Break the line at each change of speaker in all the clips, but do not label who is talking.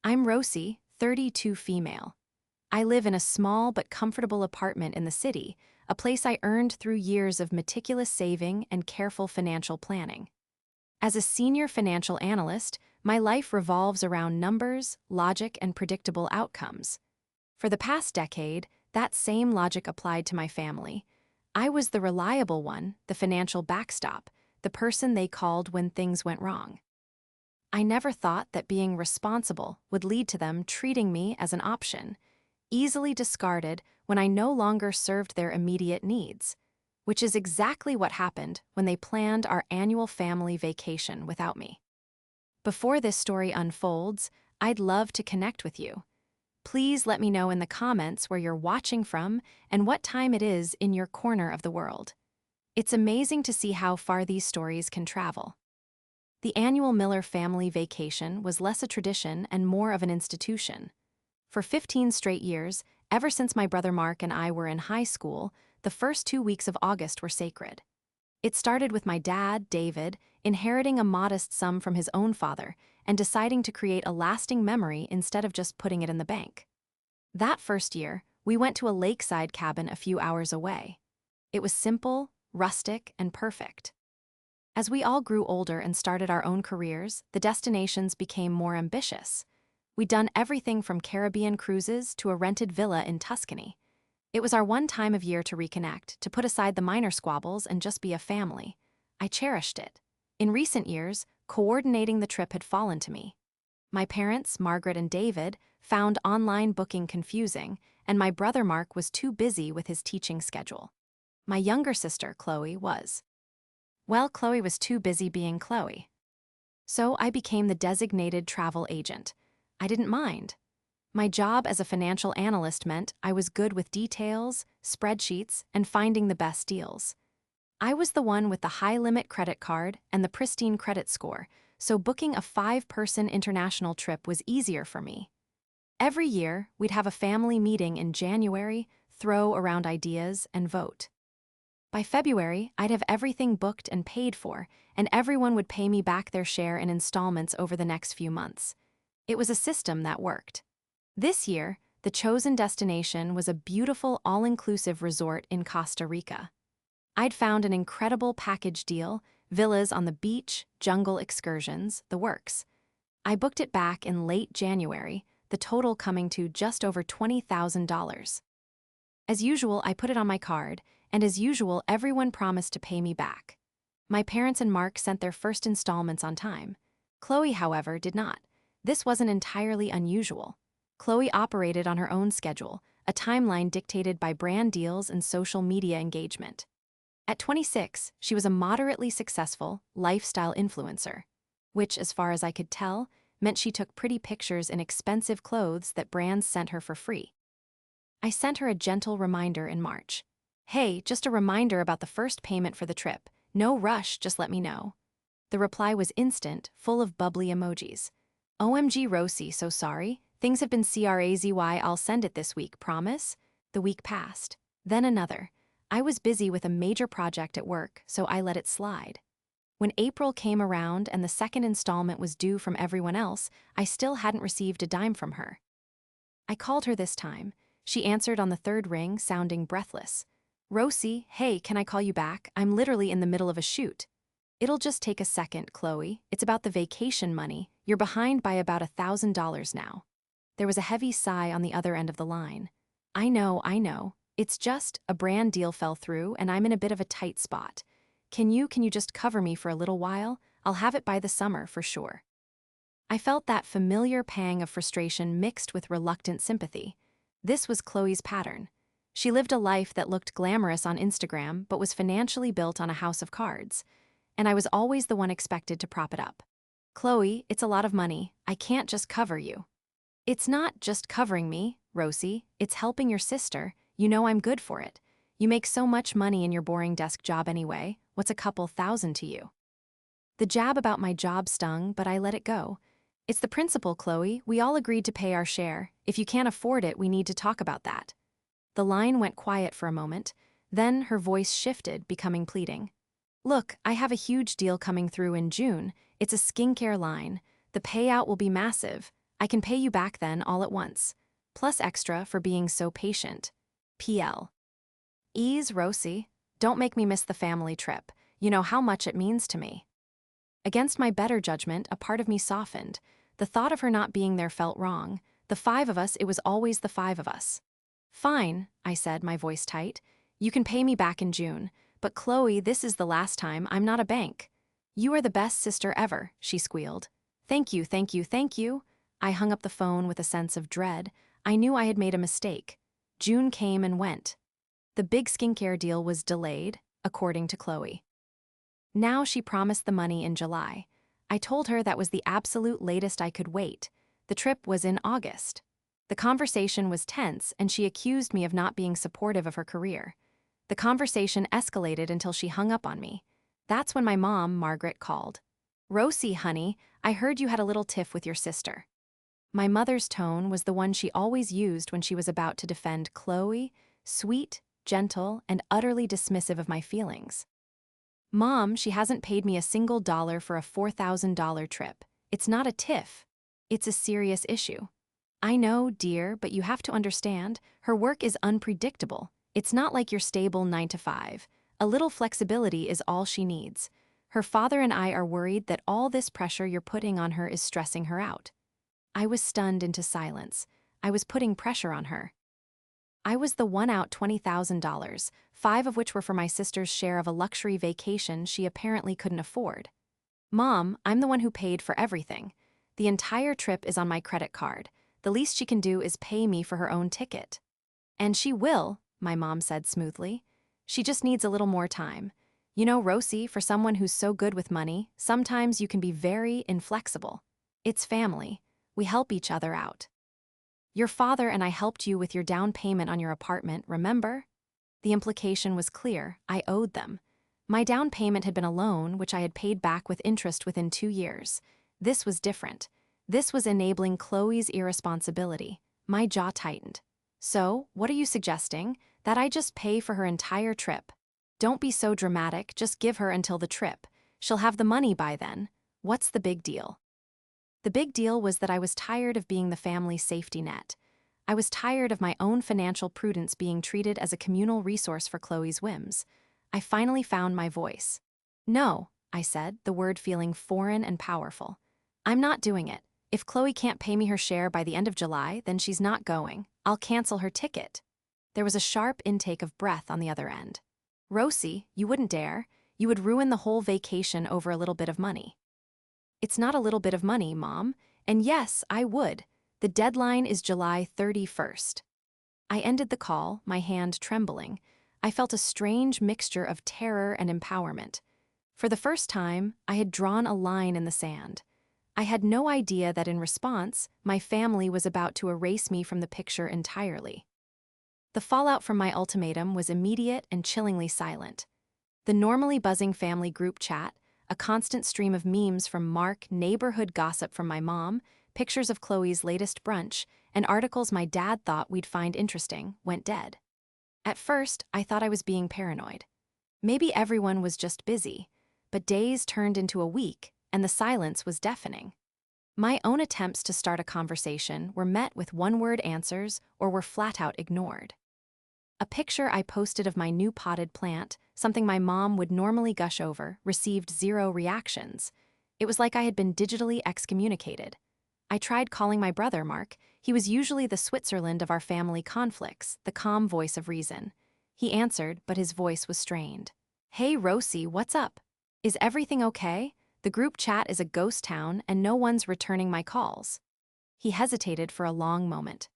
I'm Rosie, 32 female. I live in a small but comfortable apartment in the city, a place I earned through years of meticulous saving and careful financial planning. As a senior financial analyst, my life revolves around numbers, logic, and predictable outcomes. For the past decade, that same logic applied to my family. I was the reliable one, the financial backstop, the person they called when things went wrong. I never thought that being responsible would lead to them treating me as an option, easily discarded when I no longer served their immediate needs, which is exactly what happened when they planned our annual family vacation without me. Before this story unfolds, I'd love to connect with you. Please let me know in the comments where you're watching from and what time it is in your corner of the world. It's amazing to see how far these stories can travel. The annual Miller family vacation was less a tradition and more of an institution. For 15 straight years, ever since my brother Mark and I were in high school, the first 2 weeks of August were sacred. It started with my dad, David, inheriting a modest sum from his own father and deciding to create a lasting memory instead of just putting it in the bank. That first year, we went to a lakeside cabin a few hours away. It was simple, rustic, and perfect. As we all grew older and started our own careers, the destinations became more ambitious. We'd done everything from Caribbean cruises to a rented villa in Tuscany. It was our one time of year to reconnect, to put aside the minor squabbles and just be a family. I cherished it. In recent years, coordinating the trip had fallen to me. My parents, Margaret and David, found online booking confusing, and my brother Mark was too busy with his teaching schedule. My younger sister, Chloe, was. Well, Chloe was too busy being Chloe. So I became the designated travel agent. I didn't mind. My job as a financial analyst meant I was good with details, spreadsheets, and finding the best deals. I was the one with the high-limit credit card and the pristine credit score, so booking a 5-person international trip was easier for me. Every year, we'd have a family meeting in January, throw around ideas, and vote. By February, I'd have everything booked and paid for, and everyone would pay me back their share in installments over the next few months. It was a system that worked. This year, the chosen destination was a beautiful all-inclusive resort in Costa Rica. I'd found an incredible package deal, villas on the beach, jungle excursions, the works. I booked it back in late January, the total coming to just over $20,000. As usual, I put it on my card, and as usual, everyone promised to pay me back. My parents and Mark sent their first installments on time. Chloe, however, did not. This wasn't entirely unusual. Chloe operated on her own schedule, a timeline dictated by brand deals and social media engagement. At 26, she was a moderately successful lifestyle influencer, which, as far as I could tell, meant she took pretty pictures in expensive clothes that brands sent her for free. I sent her a gentle reminder in March. Hey, just a reminder about the first payment for the trip. No rush, just let me know. The reply was instant, full of bubbly emojis. OMG Rosie, so sorry. Things have been crazy. I'll send it this week, promise? The week passed. Then another. I was busy with a major project at work, so I let it slide. When April came around and the second installment was due from everyone else, I still hadn't received a dime from her. I called her this time. She answered on the third ring, sounding breathless. Rosie, hey, can I call you back? I'm literally in the middle of a shoot. It'll just take a second, Chloe. It's about the vacation money. You're behind by about $1,000 now. There was a heavy sigh on the other end of the line. I know. It's just a brand deal fell through and I'm in a bit of a tight spot. Can you just cover me for a little while? I'll have it by the summer for sure. I felt that familiar pang of frustration mixed with reluctant sympathy. This was Chloe's pattern. She lived a life that looked glamorous on Instagram but was financially built on a house of cards. And I was always the one expected to prop it up. Chloe, it's a lot of money. I can't just cover you. It's not just covering me, Rosie. It's helping your sister. You know I'm good for it. You make so much money in your boring desk job anyway. What's a couple thousand to you? The jab about my job stung, but I let it go. It's the principle, Chloe. We all agreed to pay our share. If you can't afford it, we need to talk about that. The line went quiet for a moment. Then her voice shifted, becoming pleading. Look, I have a huge deal coming through in June. It's a skincare line. The payout will be massive. I can pay you back then all at once. Plus extra for being so patient. PL. Ease, Rosie. Don't make me miss the family trip. You know how much it means to me. Against my better judgment, a part of me softened. The thought of her not being there felt wrong. The five of us, it was always the five of us. Fine, I said, my voice tight. You can pay me back in June. But Chloe, this is the last time. I'm not a bank. You are the best sister ever, she squealed. Thank you, thank you, thank you. I hung up the phone with a sense of dread. I knew I had made a mistake. June came and went. The big skincare deal was delayed, according to Chloe. Now she promised the money in July. I told her that was the absolute latest I could wait. The trip was in August. The conversation was tense, and she accused me of not being supportive of her career. The conversation escalated until she hung up on me. That's when my mom, Margaret, called. Rosie, honey, I heard you had a little tiff with your sister. My mother's tone was the one she always used when she was about to defend Chloe, sweet, gentle, and utterly dismissive of my feelings. Mom, she hasn't paid me a single dollar for a $4,000 trip. It's not a tiff. It's a serious issue. I know, dear, but you have to understand, her work is unpredictable. It's not like your stable 9 to 5. A little flexibility is all she needs. Her father and I are worried that all this pressure you're putting on her is stressing her out. I was stunned into silence. I was putting pressure on her. I was the one out $20,000, 5 of which were for my sister's share of a luxury vacation she apparently couldn't afford. Mom, I'm the one who paid for everything. The entire trip is on my credit card. The least she can do is pay me for her own ticket. And she will, my mom said smoothly. She just needs a little more time. You know, Rosie, for someone who's so good with money, sometimes you can be very inflexible. It's family. We help each other out. Your father and I helped you with your down payment on your apartment, remember? The implication was clear. I owed them. My down payment had been a loan, which I had paid back with interest within 2 years. This was different. This was enabling Chloe's irresponsibility. My jaw tightened. So, what are you suggesting? That I just pay for her entire trip? Don't be so dramatic, just give her until the trip. She'll have the money by then. What's the big deal? The big deal was that I was tired of being the family safety net. I was tired of my own financial prudence being treated as a communal resource for Chloe's whims. I finally found my voice. No, I said, the word feeling foreign and powerful. I'm not doing it. If Chloe can't pay me her share by the end of July, then she's not going. I'll cancel her ticket. There was a sharp intake of breath on the other end. Rosie, you wouldn't dare. You would ruin the whole vacation over a little bit of money. It's not a little bit of money, Mom. And yes, I would. The deadline is July 31st. I ended the call, my hand trembling. I felt a strange mixture of terror and empowerment. For the first time, I had drawn a line in the sand. I had no idea that in response, my family was about to erase me from the picture entirely. The fallout from my ultimatum was immediate and chillingly silent. The normally buzzing family group chat, a constant stream of memes from Mark, neighborhood gossip from my mom, pictures of Chloe's latest brunch, and articles my dad thought we'd find interesting, went dead. At first, I thought I was being paranoid. Maybe everyone was just busy, but days turned into a week, and the silence was deafening. My own attempts to start a conversation were met with one-word answers or were flat-out ignored. A picture I posted of my new potted plant, something my mom would normally gush over, received 0 reactions. It was like I had been digitally excommunicated. I tried calling my brother, Mark. He was usually the Switzerland of our family conflicts, the calm voice of reason. He answered, but his voice was strained. Hey, Rosie, what's up? Is everything okay? The group chat is a ghost town and no one's returning my calls. He hesitated for a long moment.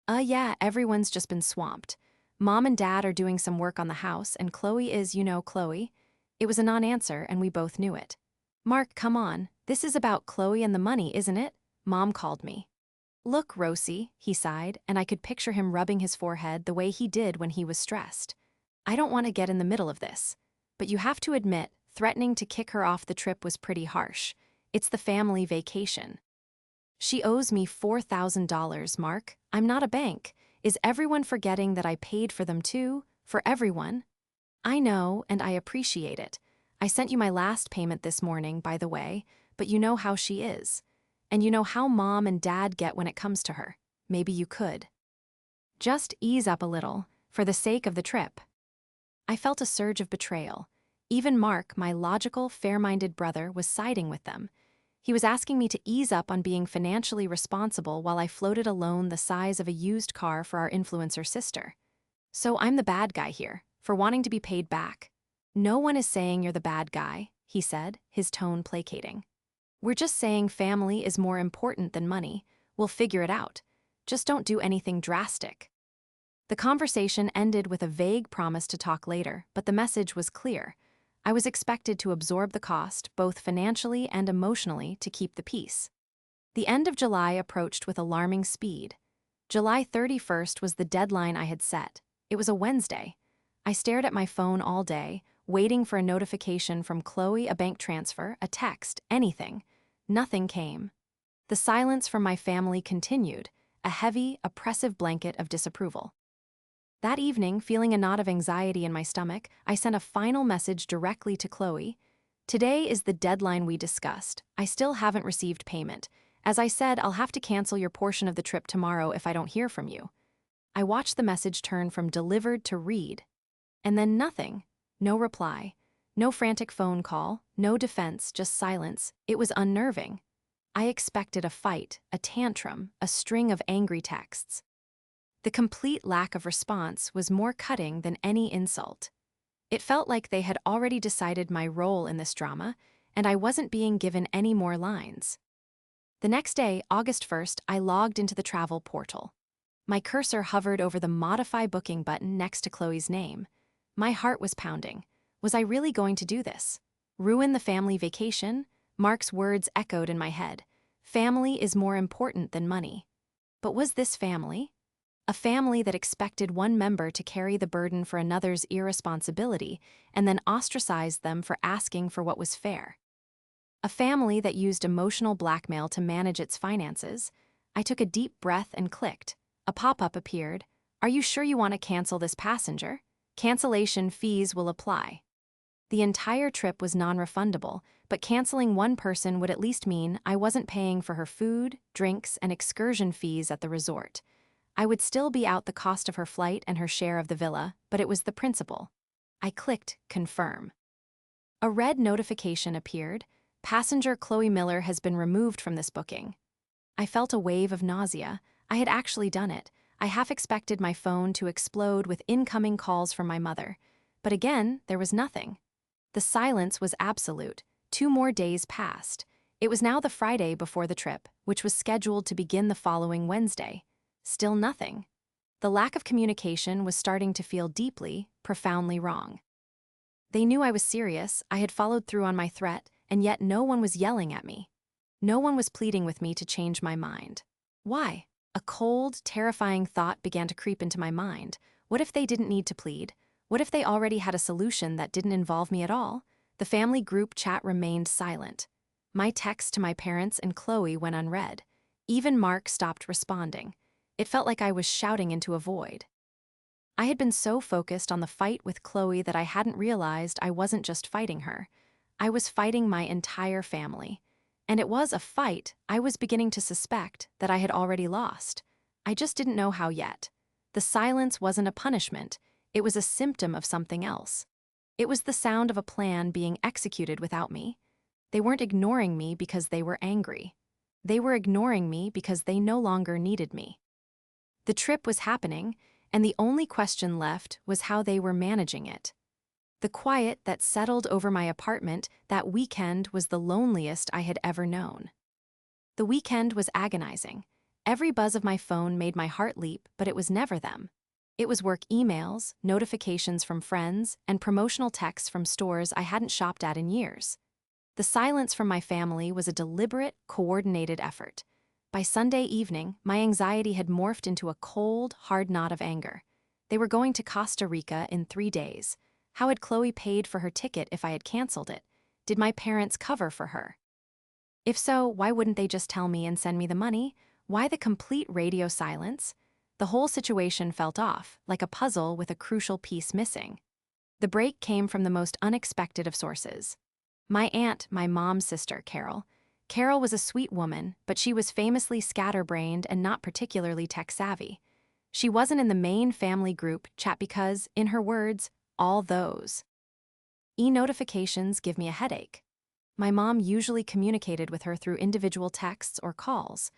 Yeah, everyone's just been swamped. Mom and Dad are doing some work on the house, and Chloe is, you know, Chloe. It was a non-answer, and we both knew it. Mark, come on. This is about Chloe and the money, isn't it? Mom called me. Look, Rosie, he sighed, and I could picture him rubbing his forehead the way he did when he was stressed. I don't want to get in the middle of this. But you have to admit, threatening to kick her off the trip was pretty harsh. It's the family vacation. She owes me $4,000, Mark. I'm not a bank. Is everyone forgetting that I paid for them too? For everyone? I know, and I appreciate it. I sent you my last payment this morning, by the way, but you know how she is. And you know how mom and dad get when it comes to her. Maybe you could. Just ease up a little, for the sake of the trip. I felt a surge of betrayal. Even Mark, my logical, fair-minded brother, was siding with them. He was asking me to ease up on being financially responsible while I floated a loan the size of a used car for our influencer sister. So I'm the bad guy here, for wanting to be paid back. No one is saying you're the bad guy, he said, his tone placating. We're just saying family is more important than money. We'll figure it out. Just don't do anything drastic. The conversation ended with a vague promise to talk later, but the message was clear. I was expected to absorb the cost, both financially and emotionally, to keep the peace. The end of July approached with alarming speed. July 31st was the deadline I had set. It was a Wednesday. I stared at my phone all day, waiting for a notification from Chloe, a bank transfer, a text, anything. Nothing came. The silence from my family continued, a heavy, oppressive blanket of disapproval. That evening, feeling a knot of anxiety in my stomach, I sent a final message directly to Chloe. Today is the deadline we discussed. I still haven't received payment. As I said, I'll have to cancel your portion of the trip tomorrow if I don't hear from you. I watched the message turn from delivered to read. And then nothing. No reply. No frantic phone call. No defense, just silence. It was unnerving. I expected a fight, a tantrum, a string of angry texts. The complete lack of response was more cutting than any insult. It felt like they had already decided my role in this drama, and I wasn't being given any more lines. The next day, August 1st, I logged into the travel portal. My cursor hovered over the Modify Booking button next to Chloe's name. My heart was pounding. Was I really going to do this? Ruin the family vacation? Mark's words echoed in my head. Family is more important than money. But was this family? A family that expected one member to carry the burden for another's irresponsibility and then ostracized them for asking for what was fair. A family that used emotional blackmail to manage its finances. I took a deep breath and clicked. A pop-up appeared. Are you sure you want to cancel this passenger? Cancellation fees will apply. The entire trip was non-refundable, but canceling one person would at least mean I wasn't paying for her food, drinks, and excursion fees at the resort. I would still be out the cost of her flight and her share of the villa, but it was the principle. I clicked Confirm. A red notification appeared. Passenger Chloe Miller has been removed from this booking. I felt a wave of nausea. I had actually done it. I half expected my phone to explode with incoming calls from my mother. But again, there was nothing. The silence was absolute. 2 more days passed. It was now the Friday before the trip, which was scheduled to begin the following Wednesday. Still nothing. The lack of communication was starting to feel deeply, profoundly wrong. They knew I was serious, I had followed through on my threat, and yet no one was yelling at me. No one was pleading with me to change my mind. Why? A cold, terrifying thought began to creep into my mind. What if they didn't need to plead? What if they already had a solution that didn't involve me at all? The family group chat remained silent. My text to my parents and Chloe went unread. Even Mark stopped responding. It felt like I was shouting into a void. I had been so focused on the fight with Chloe that I hadn't realized I wasn't just fighting her. I was fighting my entire family. And it was a fight I was beginning to suspect that I had already lost. I just didn't know how yet. The silence wasn't a punishment. It was a symptom of something else. It was the sound of a plan being executed without me. They weren't ignoring me because they were angry. They were ignoring me because they no longer needed me. The trip was happening, and the only question left was how they were managing it. The quiet that settled over my apartment that weekend was the loneliest I had ever known. The weekend was agonizing. Every buzz of my phone made my heart leap, but it was never them. It was work emails, notifications from friends, and promotional texts from stores I hadn't shopped at in years. The silence from my family was a deliberate, coordinated effort. By Sunday evening, my anxiety had morphed into a cold, hard knot of anger. They were going to Costa Rica in 3 days. How had Chloe paid for her ticket if I had canceled it? Did my parents cover for her? If so, why wouldn't they just tell me and send me the money? Why the complete radio silence? The whole situation felt off, like a puzzle with a crucial piece missing. The break came from the most unexpected of sources. My aunt, my mom's sister, Carol. Carol was a sweet woman, but she was famously scatterbrained and not particularly tech-savvy. She wasn't in the main family group chat because, in her words, all those e-notifications give me a headache. My mom usually communicated with her through individual texts or calls.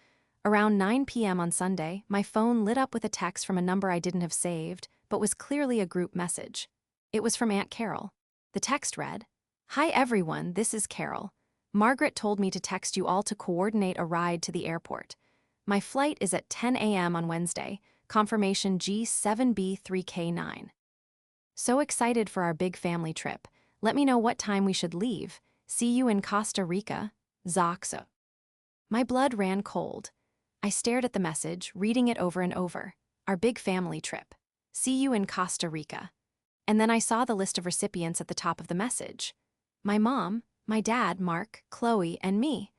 Around 9 p.m. on Sunday, my phone lit up with a text from a number I didn't have saved, but was clearly a group message. It was from Aunt Carol. The text read, "Hi everyone, this is Carol. Margaret told me to text you all to coordinate a ride to the airport. My flight is at 10 a.m. on Wednesday, confirmation G7B3K9. So excited for our big family trip. Let me know what time we should leave. See you in Costa Rica, Zoxo." My blood ran cold. I stared at the message, reading it over and over. Our big family trip. See you in Costa Rica. And then I saw the list of recipients at the top of the message. My mom, my dad, Mark, Chloe, and me.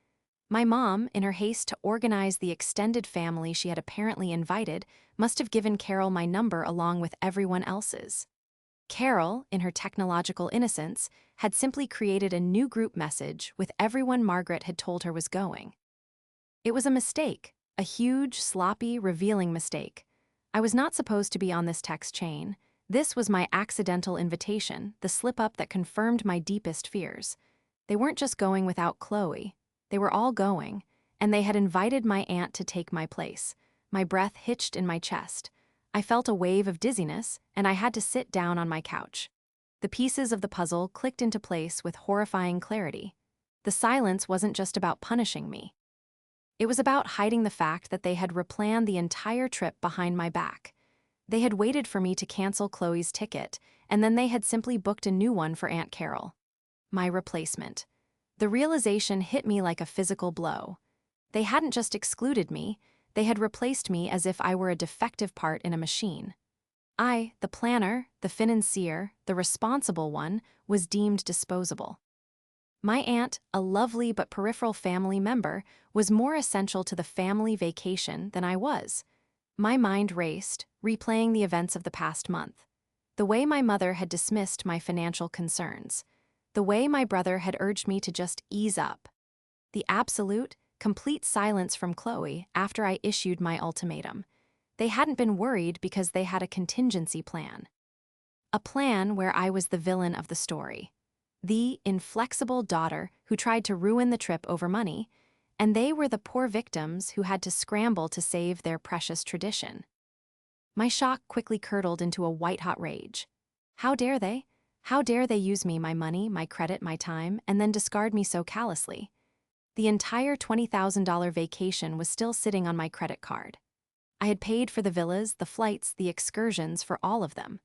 My mom, in her haste to organize the extended family she had apparently invited, must have given Carol my number along with everyone else's. Carol, in her technological innocence, had simply created a new group message with everyone Margaret had told her was going. It was a mistake, a huge, sloppy, revealing mistake. I was not supposed to be on this text chain. This was my accidental invitation, the slip-up that confirmed my deepest fears. They weren't just going without Chloe. They were all going, and they had invited my aunt to take my place. My breath hitched in my chest. I felt a wave of dizziness, and I had to sit down on my couch. The pieces of the puzzle clicked into place with horrifying clarity. The silence wasn't just about punishing me. It was about hiding the fact that they had replanned the entire trip behind my back. They had waited for me to cancel Chloe's ticket, and then they had simply booked a new one for Aunt Carol. My replacement. The realization hit me like a physical blow. They hadn't just excluded me, they had replaced me as if I were a defective part in a machine. I, the planner, the financier, the responsible one, was deemed disposable. My aunt, a lovely but peripheral family member, was more essential to the family vacation than I was. My mind raced, replaying the events of the past month. The way my mother had dismissed my financial concerns. The way my brother had urged me to just ease up. The absolute, complete silence from Chloe after I issued my ultimatum. They hadn't been worried because they had a contingency plan. A plan where I was the villain of the story. The inflexible daughter who tried to ruin the trip over money, and they were the poor victims who had to scramble to save their precious tradition. My shock quickly curdled into a white-hot rage. How dare they? How dare they use me, my money, my credit, my time, and then discard me so callously? The entire $20,000 vacation was still sitting on my credit card. I had paid for the villas, the flights, the excursions, for all of them.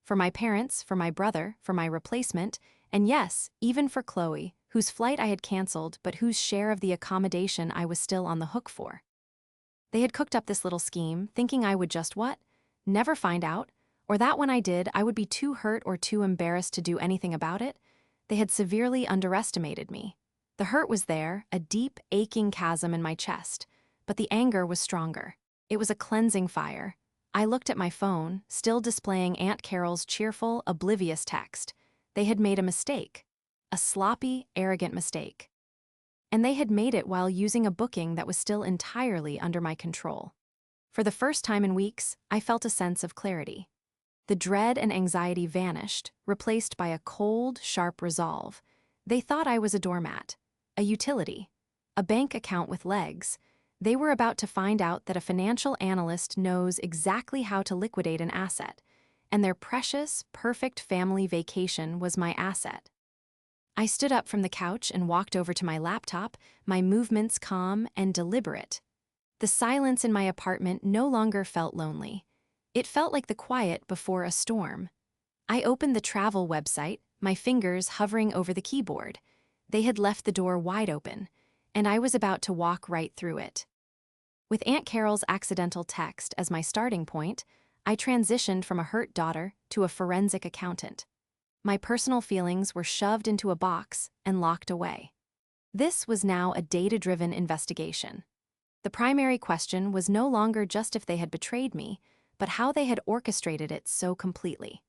For my parents, for my brother, for my replacement, and yes, even for Chloe, whose flight I had canceled but whose share of the accommodation I was still on the hook for. They had cooked up this little scheme, thinking I would just what? Never find out, or that when I did, I would be too hurt or too embarrassed to do anything about it. They had severely underestimated me. The hurt was there, a deep, aching chasm in my chest, but the anger was stronger. It was a cleansing fire. I looked at my phone, still displaying Aunt Carol's cheerful, oblivious text. They had made a mistake. A sloppy, arrogant mistake. And they had made it while using a booking that was still entirely under my control. For the first time in weeks, I felt a sense of clarity. The dread and anxiety vanished, replaced by a cold, sharp resolve. They thought I was a doormat, a utility, a bank account with legs. They were about to find out that a financial analyst knows exactly how to liquidate an asset, and their precious, perfect family vacation was my asset. I stood up from the couch and walked over to my laptop, my movements calm and deliberate. The silence in my apartment no longer felt lonely. It felt like the quiet before a storm. I opened the travel website, my fingers hovering over the keyboard. They had left the door wide open, and I was about to walk right through it. With Aunt Carol's accidental text as my starting point, I transitioned from a hurt daughter to a forensic accountant. My personal feelings were shoved into a box and locked away. This was now a data-driven investigation. The primary question was no longer just if they had betrayed me, but how they had orchestrated it so completely.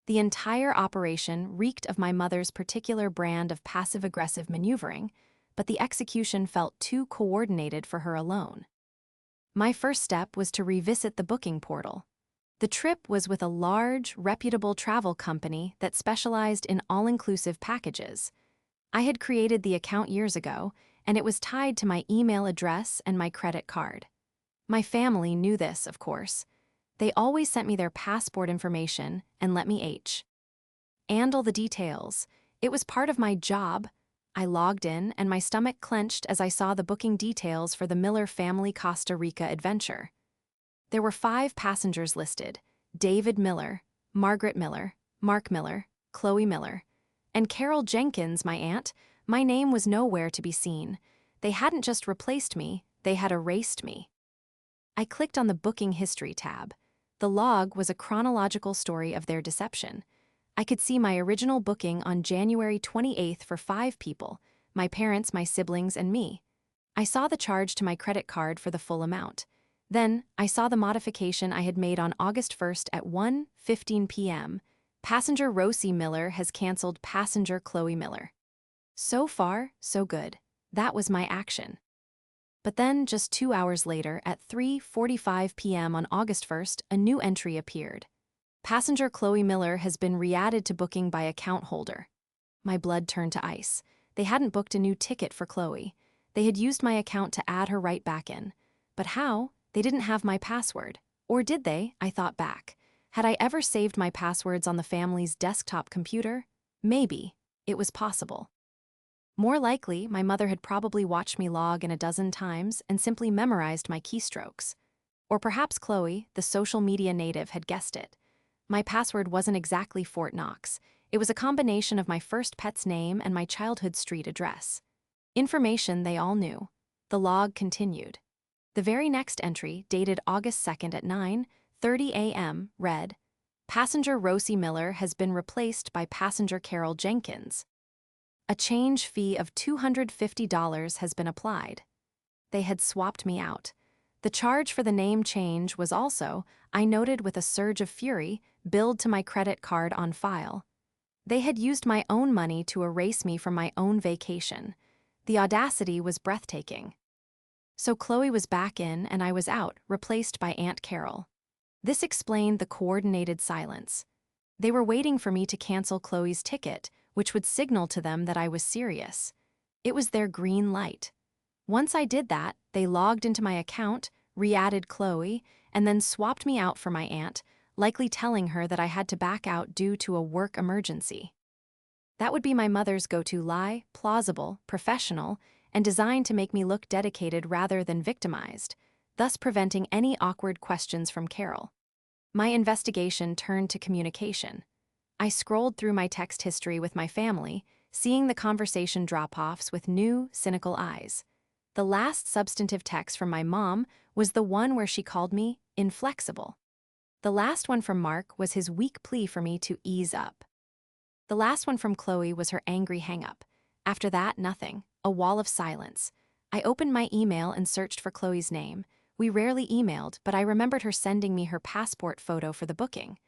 The entire operation reeked of my mother's particular brand of passive-aggressive maneuvering, but the execution felt too coordinated for her alone. My first step was to revisit the booking portal. The trip was with a large, reputable travel company that specialized in all-inclusive packages. I had created the account years ago, and it was tied to my email address and my credit card. My family knew this, of course. They always sent me their passport information and let me handle the details. It was part of my job. I logged in, and my stomach clenched as I saw the booking details for the Miller family Costa Rica adventure. There were 5 passengers listed: David Miller, Margaret Miller, Mark Miller, Chloe Miller, and Carol Jenkins, my aunt. My name was nowhere to be seen. They hadn't just replaced me, they had erased me. I clicked on the Booking History tab. The log was a chronological story of their deception. I could see my original booking on January 28th for 5 people: my parents, my siblings, and me. I saw the charge to my credit card for the full amount. Then, I saw the modification I had made on August 1st at 1:15 p.m. Passenger Rosie Miller has canceled passenger Chloe Miller. So far, so good. That was my action. But then, just 2 hours later, at 3:45 p.m. on August 1st, a new entry appeared. Passenger Chloe Miller has been re-added to booking by account holder. My blood turned to ice. They hadn't booked a new ticket for Chloe. They had used my account to add her right back in. But how? They didn't have my password. Or did they? I thought back. Had I ever saved my passwords on the family's desktop computer? Maybe. It was possible. More likely, my mother had probably watched me log in a dozen times and simply memorized my keystrokes. Or perhaps Chloe, the social media native, had guessed it. My password wasn't exactly Fort Knox. It was a combination of my first pet's name and my childhood street address. Information they all knew. The log continued. The very next entry, dated August 2nd at 9:30 a.m., read, "Passenger Rosie Miller has been replaced by passenger Carol Jenkins. A change fee of $250 has been applied." They had swapped me out. The charge for the name change was also, I noted with a surge of fury, billed to my credit card on file. They had used my own money to erase me from my own vacation. The audacity was breathtaking. So Chloe was back in and I was out, replaced by Aunt Carol. This explained the coordinated silence. They were waiting for me to cancel Chloe's ticket, which would signal to them that I was serious. It was their green light. Once I did that, they logged into my account, re-added Chloe, and then swapped me out for my aunt, likely telling her that I had to back out due to a work emergency. That would be my mother's go-to lie: plausible, professional, and designed to make me look dedicated rather than victimized, thus preventing any awkward questions from Carol. My investigation turned to communication. I scrolled through my text history with my family, seeing the conversation drop-offs with new, cynical eyes. The last substantive text from my mom was the one where she called me inflexible. The last one from Mark was his weak plea for me to ease up. The last one from Chloe was her angry hang-up. After that, nothing. A wall of silence. I opened my email and searched for Chloe's name. We rarely emailed, but I remembered her sending me her passport photo for the booking.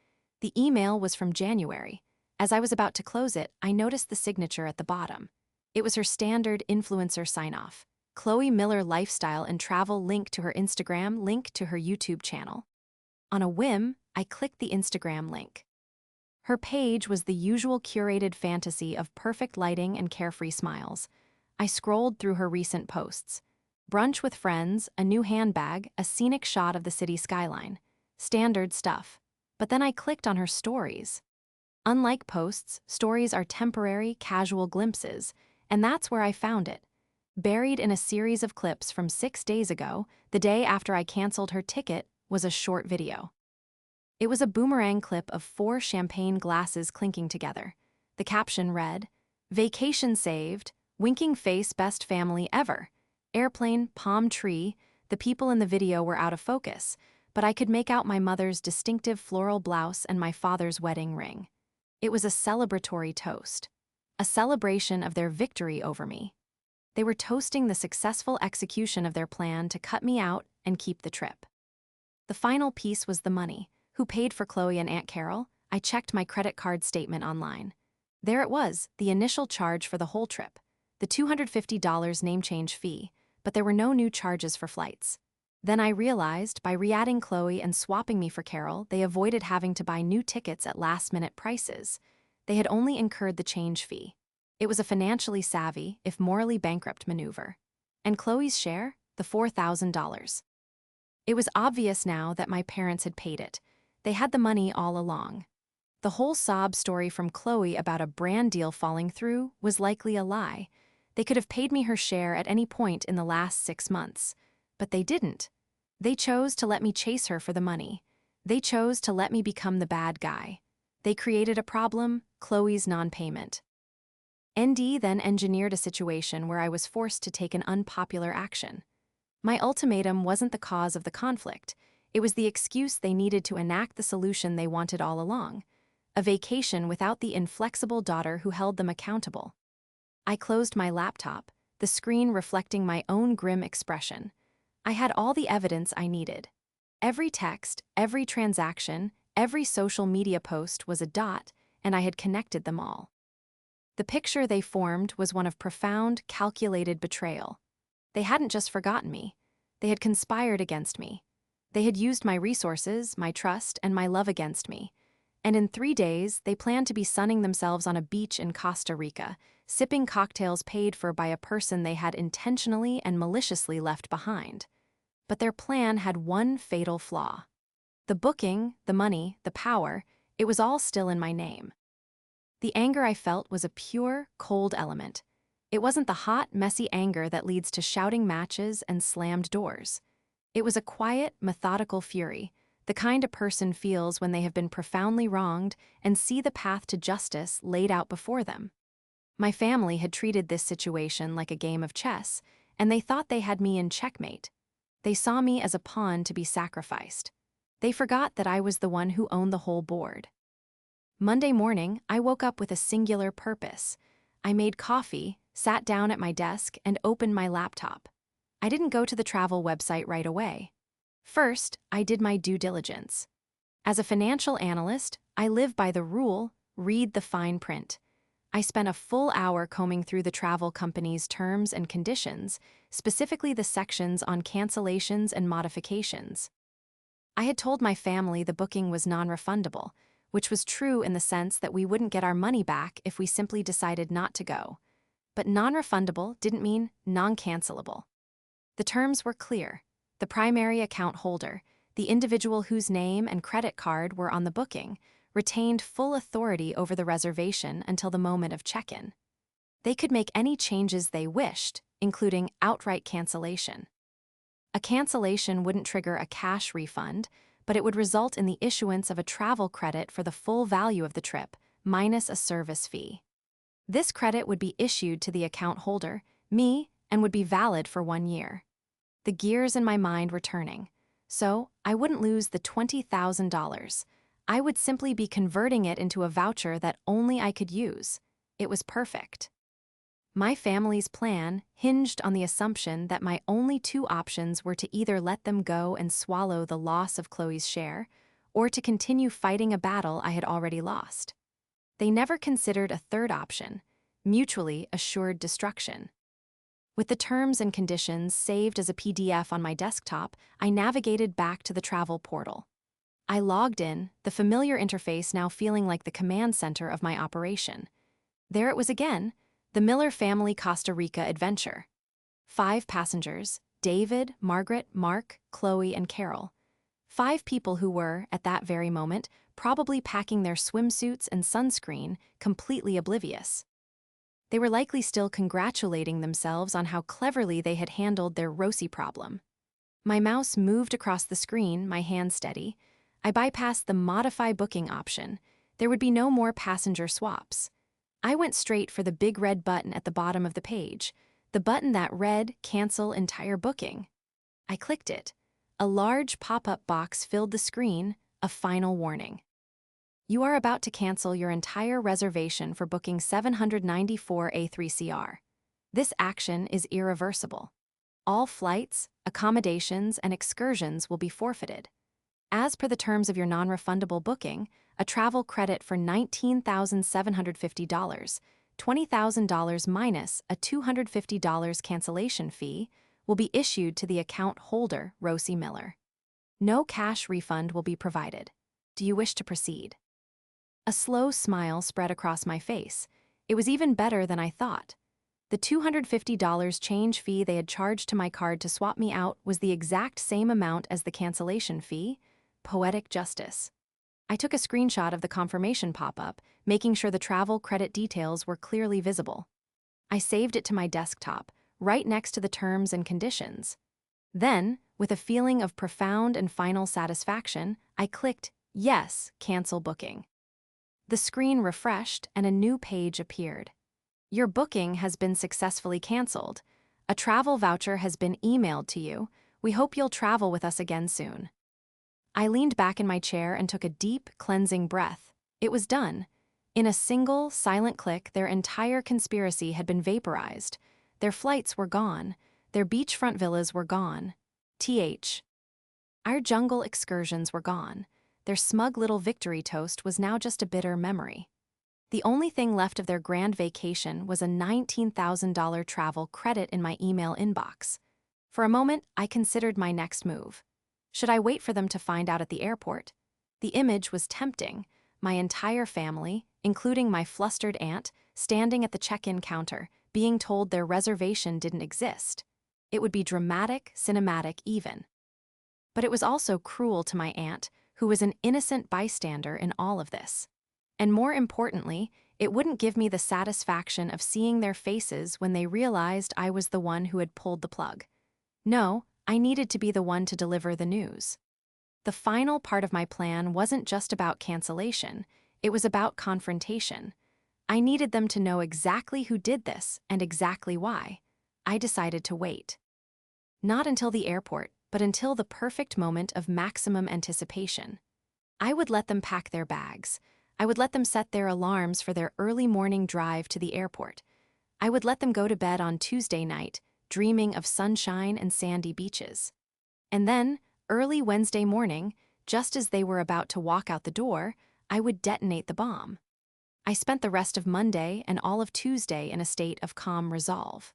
The email was from January. As I was about to close it, I noticed the signature at the bottom. It was her standard influencer sign-off. Chloe Miller Lifestyle and Travel, link to her Instagram, link to her YouTube channel. On a whim, I clicked the Instagram link. Her page was the usual curated fantasy of perfect lighting and carefree smiles. I scrolled through her recent posts. Brunch with friends, a new handbag, a scenic shot of the city skyline. Standard stuff. But then I clicked on her stories. Unlike posts, stories are temporary, casual glimpses, and that's where I found it. Buried in a series of clips from 6 days ago, the day after I canceled her ticket, was a short video. It was a boomerang clip of 4 champagne glasses clinking together. The caption read, "Vacation saved, winking face, best family ever." Airplane, palm tree. The people in the video were out of focus, but I could make out my mother's distinctive floral blouse and my father's wedding ring. It was a celebratory toast. A celebration of their victory over me. They were toasting the successful execution of their plan to cut me out and keep the trip. The final piece was the money. Who paid for Chloe and Aunt Carol? I checked my credit card statement online. There it was, the initial charge for the whole trip. the $250 name change fee, but there were no new charges for flights. Then I realized by re-adding Chloe and swapping me for Carol, they avoided having to buy new tickets at last-minute prices. They had only incurred the change fee. It was a financially savvy, if morally bankrupt maneuver. And Chloe's share? The $4,000. It was obvious now that my parents had paid it. They had the money all along. The whole sob story from Chloe about a brand deal falling through was likely a lie. They could have paid me her share at any point in the last 6 months. But they didn't. They chose to let me chase her for the money. They chose to let me become the bad guy. They created a problem, Chloe's non-payment. ND then engineered a situation where I was forced to take an unpopular action. My ultimatum wasn't the cause of the conflict. It was the excuse they needed to enact the solution they wanted all along. A vacation without the inflexible daughter who held them accountable. I closed my laptop, the screen reflecting my own grim expression. I had all the evidence I needed. Every text, every transaction, every social media post was a dot, and I had connected them all. The picture they formed was one of profound, calculated betrayal. They hadn't just forgotten me. They had conspired against me. They had used my resources, my trust, and my love against me. And in 3 days, they planned to be sunning themselves on a beach in Costa Rica, sipping cocktails paid for by a person they had intentionally and maliciously left behind. But their plan had one fatal flaw. The booking, the money, the power, it was all still in my name. The anger I felt was a pure, cold element. It wasn't the hot, messy anger that leads to shouting matches and slammed doors. It was a quiet, methodical fury, the kind a person feels when they have been profoundly wronged and see the path to justice laid out before them. My family had treated this situation like a game of chess, and they thought they had me in checkmate. They saw me as a pawn to be sacrificed. They forgot that I was the one who owned the whole board. Monday morning, I woke up with a singular purpose. I made coffee, sat down at my desk, and opened my laptop. I didn't go to the travel website right away. First, I did my due diligence. As a financial analyst, I live by the rule, read the fine print. I spent a full hour combing through the travel company's terms and conditions, specifically the sections on cancellations and modifications. I had told my family the booking was non-refundable, which was true in the sense that we wouldn't get our money back if we simply decided not to go. But non-refundable didn't mean non-cancelable. The terms were clear. The primary account holder, the individual whose name and credit card were on the booking, retained full authority over the reservation until the moment of check-in. They could make any changes they wished, including outright cancellation. A cancellation wouldn't trigger a cash refund, but it would result in the issuance of a travel credit for the full value of the trip, minus a service fee. This credit would be issued to the account holder, me, and would be valid for 1 year. The gears in my mind were turning. So, I wouldn't lose the $20,000. I would simply be converting it into a voucher that only I could use. It was perfect. My family's plan hinged on the assumption that my only 2 options were to either let them go and swallow the loss of Chloe's share, or to continue fighting a battle I had already lost. They never considered a third option, mutually assured destruction. With the terms and conditions saved as a PDF on my desktop, I navigated back to the travel portal. I logged in, the familiar interface now feeling like the command center of my operation. There it was again, the Miller family Costa Rica adventure. 5 passengers, David, Margaret, Mark, Chloe, and Carol. 5 people who were, at that very moment, probably packing their swimsuits and sunscreen, completely oblivious. They were likely still congratulating themselves on how cleverly they had handled their Rossi problem. My mouse moved across the screen, my hand steady. I bypassed the modify booking option. There would be no more passenger swaps. I went straight for the big red button at the bottom of the page, the button that read Cancel Entire Booking. I clicked it. A large pop-up box filled the screen, a final warning. You are about to cancel your entire reservation for booking 794A3CR. This action is irreversible. All flights, accommodations, and excursions will be forfeited. As per the terms of your non-refundable booking, a travel credit for $19,750, $20,000 minus a $250 cancellation fee will be issued to the account holder, Rosie Miller. No cash refund will be provided. Do you wish to proceed? A slow smile spread across my face. It was even better than I thought. The $250 change fee they had charged to my card to swap me out was the exact same amount as the cancellation fee. Poetic justice. I took a screenshot of the confirmation pop-up, making sure the travel credit details were clearly visible. I saved it to my desktop, right next to the terms and conditions. Then, with a feeling of profound and final satisfaction, I clicked, Yes, cancel booking. The screen refreshed and a new page appeared. Your booking has been successfully canceled. A travel voucher has been emailed to you. We hope you'll travel with us again soon. I leaned back in my chair and took a deep, cleansing breath. It was done. In a single, silent click, their entire conspiracy had been vaporized. Their flights were gone. Their beachfront villas were gone. Our jungle excursions were gone. Their smug little victory toast was now just a bitter memory. The only thing left of their grand vacation was a $19,000 travel credit in my email inbox. For a moment, I considered my next move. Should I wait for them to find out at the airport? The image was tempting. My entire family, including my flustered aunt, standing at the check-in counter, being told their reservation didn't exist. It would be dramatic, cinematic even. But it was also cruel to my aunt, who was an innocent bystander in all of this. And more importantly, it wouldn't give me the satisfaction of seeing their faces when they realized I was the one who had pulled the plug. No, I needed to be the one to deliver the news. The final part of my plan wasn't just about cancellation, it was about confrontation. I needed them to know exactly who did this and exactly why. I decided to wait. Not until the airport, but until the perfect moment of maximum anticipation. I would let them pack their bags. I would let them set their alarms for their early morning drive to the airport. I would let them go to bed on Tuesday night, dreaming of sunshine and sandy beaches. And then, early Wednesday morning, just as they were about to walk out the door, I would detonate the bomb. I spent the rest of Monday and all of Tuesday in a state of calm resolve.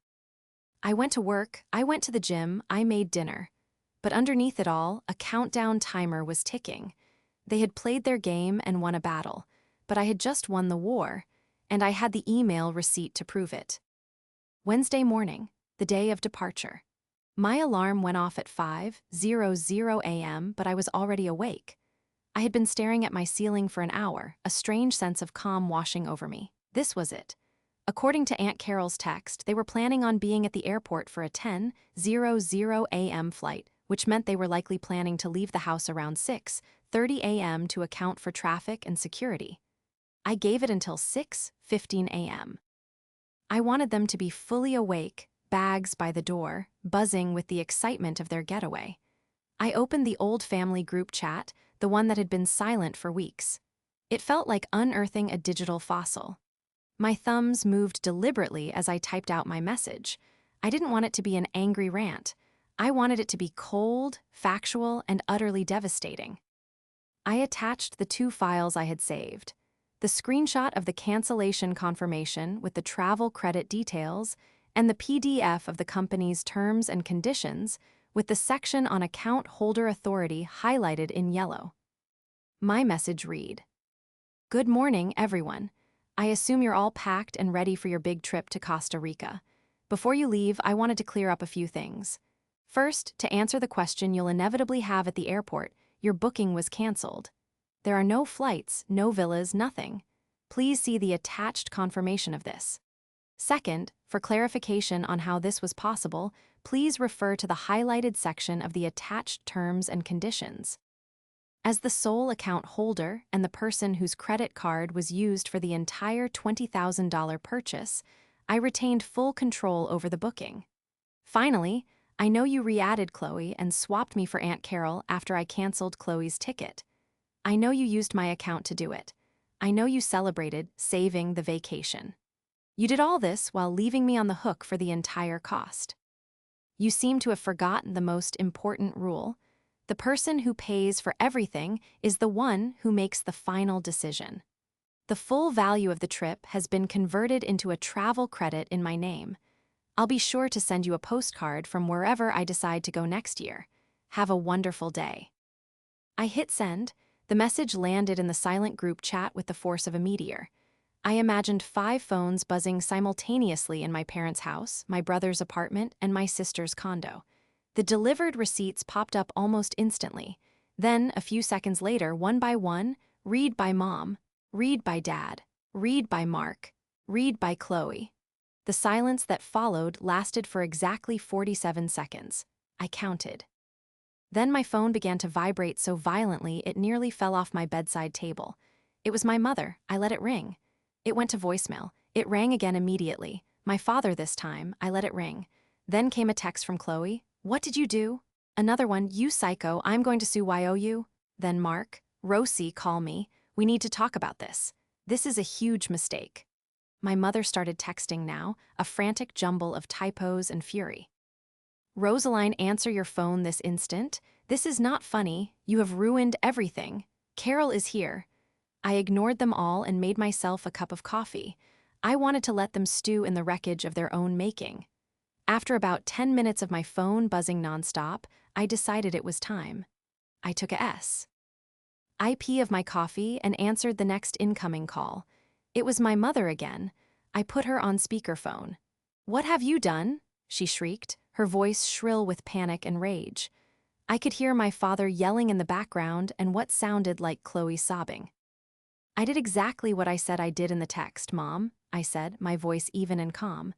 I went to work, I went to the gym, I made dinner. But underneath it all, a countdown timer was ticking. They had played their game and won a battle, but I had just won the war, and I had the email receipt to prove it. Wednesday morning, the day of departure. My alarm went off at 5:00 a.m., but I was already awake. I had been staring at my ceiling for an hour, a strange sense of calm washing over me. This was it. According to Aunt Carol's text, they were planning on being at the airport for a 10:00 a.m. flight, which meant they were likely planning to leave the house around 6:30 a.m. to account for traffic and security. I gave it until 6:15 a.m. I wanted them to be fully awake, bags by the door, buzzing with the excitement of their getaway. I opened the old family group chat, the one that had been silent for weeks. It felt like unearthing a digital fossil. My thumbs moved deliberately as I typed out my message. I didn't want it to be an angry rant. I wanted it to be cold, factual, and utterly devastating. I attached the 2 files I had saved. The screenshot of the cancellation confirmation with the travel credit details and the PDF of the company's terms and conditions with the section on account holder authority highlighted in yellow. My message read, "Good morning, everyone. I assume you're all packed and ready for your big trip to Costa Rica. Before you leave, I wanted to clear up a few things. First, to answer the question you'll inevitably have at the airport, your booking was canceled. There are no flights, no villas, nothing. Please see the attached confirmation of this. Second, for clarification on how this was possible, please refer to the highlighted section of the attached terms and conditions. As the sole account holder and the person whose credit card was used for the entire $20,000 purchase, I retained full control over the booking. Finally, I know you re-added Chloe and swapped me for Aunt Carol after I canceled Chloe's ticket. I know you used my account to do it. I know you celebrated saving the vacation. You did all this while leaving me on the hook for the entire cost. You seem to have forgotten the most important rule. The person who pays for everything is the one who makes the final decision. The full value of the trip has been converted into a travel credit in my name. I'll be sure to send you a postcard from wherever I decide to go next year. Have a wonderful day. I hit send. The message landed in the silent group chat with the force of a meteor. I imagined 5 phones buzzing simultaneously in my parents' house, my brother's apartment, and my sister's condo. The delivered receipts popped up almost instantly. Then, a few seconds later, one by one, read by Mom, read by Dad, read by Mark, read by Chloe. The silence that followed lasted for exactly 47 seconds. I counted. Then my phone began to vibrate so violently it nearly fell off my bedside table. It was my mother. I let it ring. It went to voicemail. It rang again immediately. My father this time. I let it ring. Then came a text from Chloe. What did you do? Another one. You psycho. I'm going to sue YOU. Then Mark. Rosie, call me. We need to talk about this. This is a huge mistake. My mother started texting now, a frantic jumble of typos and fury. Rosaline, answer your phone this instant. This is not funny. You have ruined everything. Carol is here. I ignored them all and made myself a cup of coffee. I wanted to let them stew in the wreckage of their own making. After about 10 minutes of my phone buzzing nonstop, I decided it was time. I took a sip of my coffee and answered the next incoming call. It was my mother again. I put her on speakerphone. What have you done? She shrieked, her voice shrill with panic and rage. I could hear my father yelling in the background and what sounded like Chloe sobbing. I did exactly what I said I did in the text, Mom, I said, my voice even and calm.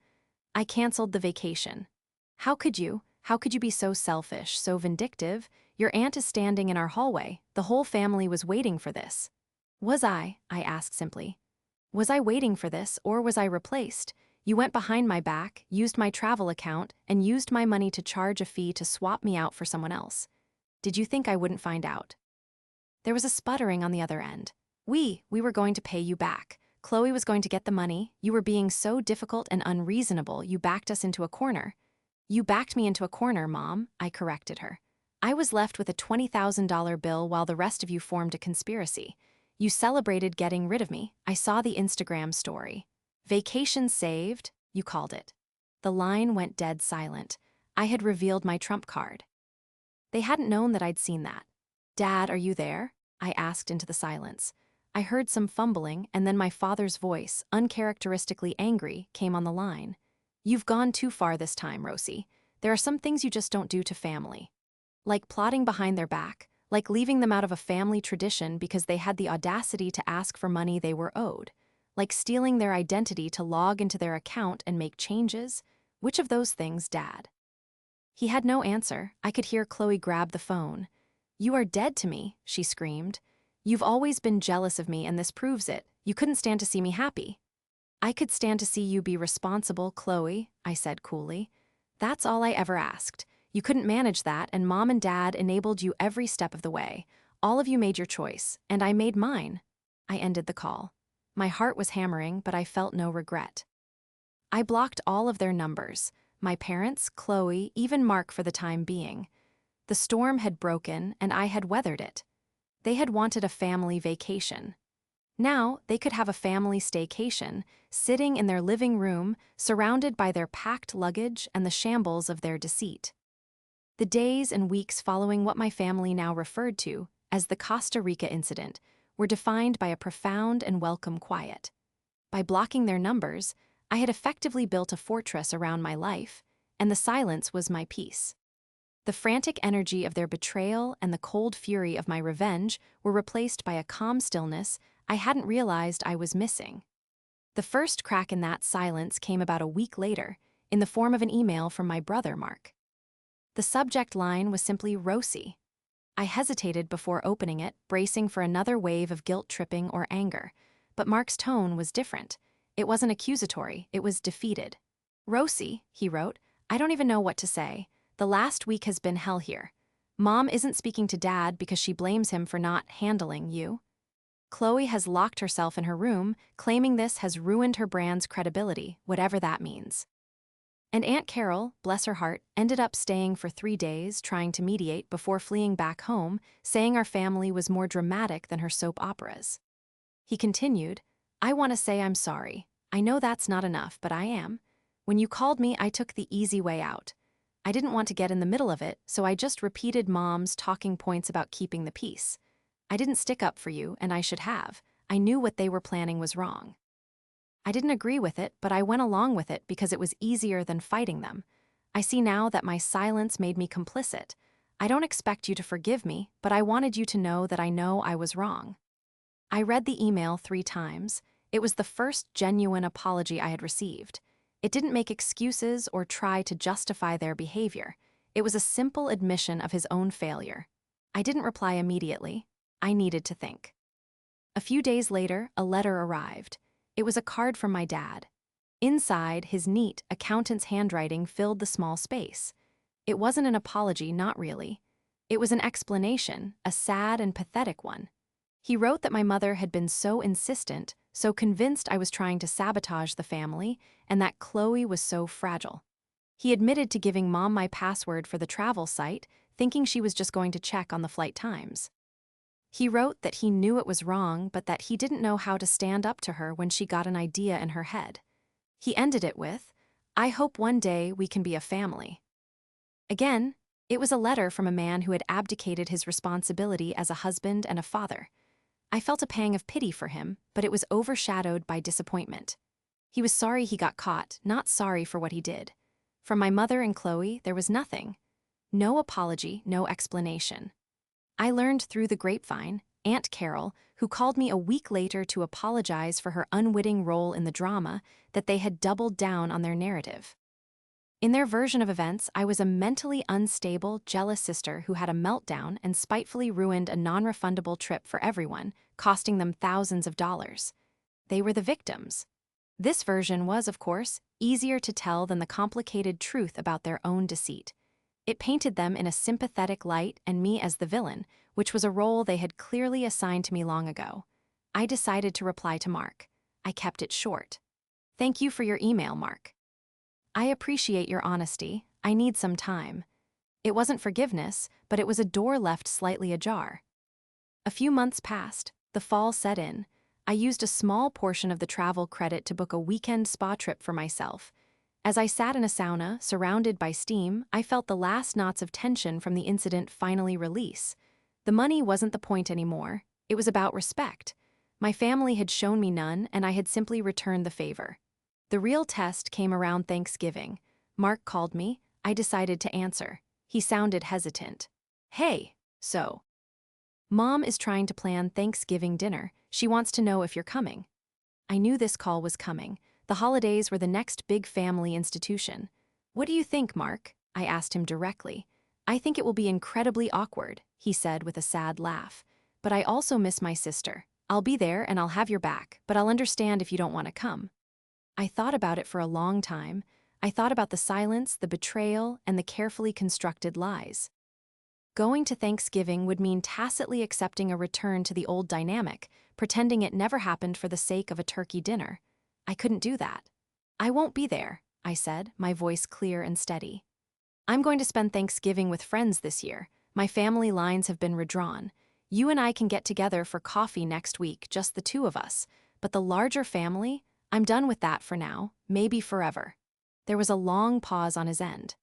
I canceled the vacation. How could you? How could you be so selfish, so vindictive? Your aunt is standing in our hallway. The whole family was waiting for this. Was I asked simply. Was I waiting for this, or was I replaced? You went behind my back, used my travel account, and used my money to charge a fee to swap me out for someone else. Did you think I wouldn't find out? There was a sputtering on the other end. We were going to pay you back. Chloe was going to get the money. You were being so difficult and unreasonable, you backed us into a corner. You backed me into a corner, Mom, I corrected her. I was left with a $20,000 bill while the rest of you formed a conspiracy. You celebrated getting rid of me. I saw the Instagram story. Vacation saved, you called it. The line went dead silent. I had revealed my trump card. They hadn't known that I'd seen that. Dad, are you there? I asked into the silence. I heard some fumbling, and then my father's voice, uncharacteristically angry, came on the line. You've gone too far this time, Rosie. There are some things you just don't do to family. Like plotting behind their back, like leaving them out of a family tradition because they had the audacity to ask for money they were owed, like stealing their identity to log into their account and make changes. Which of those things, Dad? He had no answer. I could hear Chloe grab the phone. You are dead to me, she screamed. You've always been jealous of me, and this proves it. You couldn't stand to see me happy. I could stand to see you be responsible, Chloe, I said coolly. That's all I ever asked. You couldn't manage that, and Mom and Dad enabled you every step of the way. All of you made your choice, and I made mine. I ended the call. My heart was hammering, but I felt no regret. I blocked all of their numbers, my parents, Chloe, even Mark for the time being. The storm had broken, and I had weathered it. They had wanted a family vacation. Now they could have a family staycation, sitting in their living room, surrounded by their packed luggage and the shambles of their deceit. The days and weeks following what my family now referred to as the Costa Rica incident were defined by a profound and welcome quiet. By blocking their numbers, I had effectively built a fortress around my life, and the silence was my peace. The frantic energy of their betrayal and the cold fury of my revenge were replaced by a calm stillness I hadn't realized I was missing. The first crack in that silence came about a week later, in the form of an email from my brother, Mark. The subject line was simply Rosie. I hesitated before opening it, bracing for another wave of guilt-tripping or anger. But Mark's tone was different. It wasn't accusatory, it was defeated. Rosie, he wrote, I don't even know what to say. The last week has been hell here. Mom isn't speaking to Dad because she blames him for not handling you. Chloe has locked herself in her room, claiming this has ruined her brand's credibility, whatever that means. And Aunt Carol, bless her heart, ended up staying for 3 days trying to mediate before fleeing back home, saying our family was more dramatic than her soap operas. He continued, I want to say I'm sorry. I know that's not enough, but I am. When you called me, I took the easy way out. I didn't want to get in the middle of it, so I just repeated Mom's talking points about keeping the peace. I didn't stick up for you, and I should have. I knew what they were planning was wrong. I didn't agree with it, but I went along with it because it was easier than fighting them. I see now that my silence made me complicit. I don't expect you to forgive me, but I wanted you to know I was wrong. I read the email 3 times. It was the first genuine apology I had received. It didn't make excuses or try to justify their behavior. It was a simple admission of his own failure. I didn't reply immediately. I needed to think. A few days later, a letter arrived. It was a card from my dad. Inside, his neat, accountant's handwriting filled the small space. It wasn't an apology, not really. It was an explanation, a sad and pathetic one. He wrote that my mother had been so insistent, so convinced I was trying to sabotage the family, and that Chloe was so fragile. He admitted to giving Mom my password for the travel site, thinking she was just going to check on the flight times. He wrote that he knew it was wrong, but that he didn't know how to stand up to her when she got an idea in her head. He ended it with, "I hope one day we can be a family." Again, it was a letter from a man who had abdicated his responsibility as a husband and a father. I felt a pang of pity for him, but it was overshadowed by disappointment. He was sorry he got caught, not sorry for what he did. From my mother and Chloe, there was nothing. No apology, no explanation. I learned through the grapevine, Aunt Carol, who called me a week later to apologize for her unwitting role in the drama, that they had doubled down on their narrative. In their version of events, I was a mentally unstable, jealous sister who had a meltdown and spitefully ruined a non-refundable trip for everyone, costing them thousands of dollars. They were the victims. This version was, of course, easier to tell than the complicated truth about their own deceit. It painted them in a sympathetic light and me as the villain, which was a role they had clearly assigned to me long ago. I decided to reply to Mark. I kept it short. "Thank you for your email, Mark. I appreciate your honesty. I need some time." It wasn't forgiveness, but it was a door left slightly ajar. A few months passed. The fall set in. I used a small portion of the travel credit to book a weekend spa trip for myself. As I sat in a sauna, surrounded by steam, I felt the last knots of tension from the incident finally release. The money wasn't the point anymore. It was about respect. My family had shown me none, and I had simply returned the favor. The real test came around Thanksgiving. Mark called me. I decided to answer. He sounded hesitant. "Hey, so. Mom is trying to plan Thanksgiving dinner. She wants to know if you're coming." I knew this call was coming. The holidays were the next big family institution. "What do you think, Mark?" I asked him directly. "I think it will be incredibly awkward," he said with a sad laugh. "But I also miss my sister. I'll be there and I'll have your back, but I'll understand if you don't want to come." I thought about it for a long time. I thought about the silence, the betrayal, and the carefully constructed lies. Going to Thanksgiving would mean tacitly accepting a return to the old dynamic, pretending it never happened for the sake of a turkey dinner. I couldn't do that. "I won't be there," I said, my voice clear and steady. "I'm going to spend Thanksgiving with friends this year. My family lines have been redrawn. You and I can get together for coffee next week, just the two of us. But the larger family, I'm done with that for now, maybe forever." There was a long pause on his end.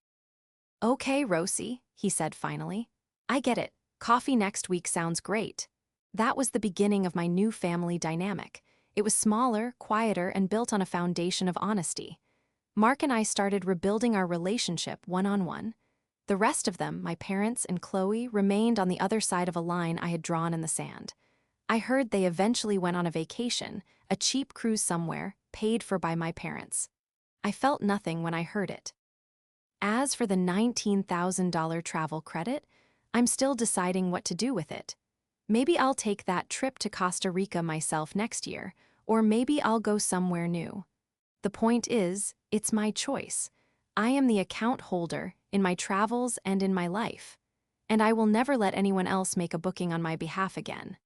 "Okay, Rosie," he said finally. "I get it. Coffee next week sounds great." That was the beginning of my new family dynamic. It was smaller, quieter, and built on a foundation of honesty. Mark and I started rebuilding our relationship one-on-one. The rest of them, my parents and Chloe, remained on the other side of a line I had drawn in the sand. I heard they eventually went on a vacation, a cheap cruise somewhere, paid for by my parents. I felt nothing when I heard it. As for the $19,000 travel credit, I'm still deciding what to do with it. Maybe I'll take that trip to Costa Rica myself next year, or maybe I'll go somewhere new. The point is, it's my choice. I am the account holder in my travels and in my life. And I will never let anyone else make a booking on my behalf again.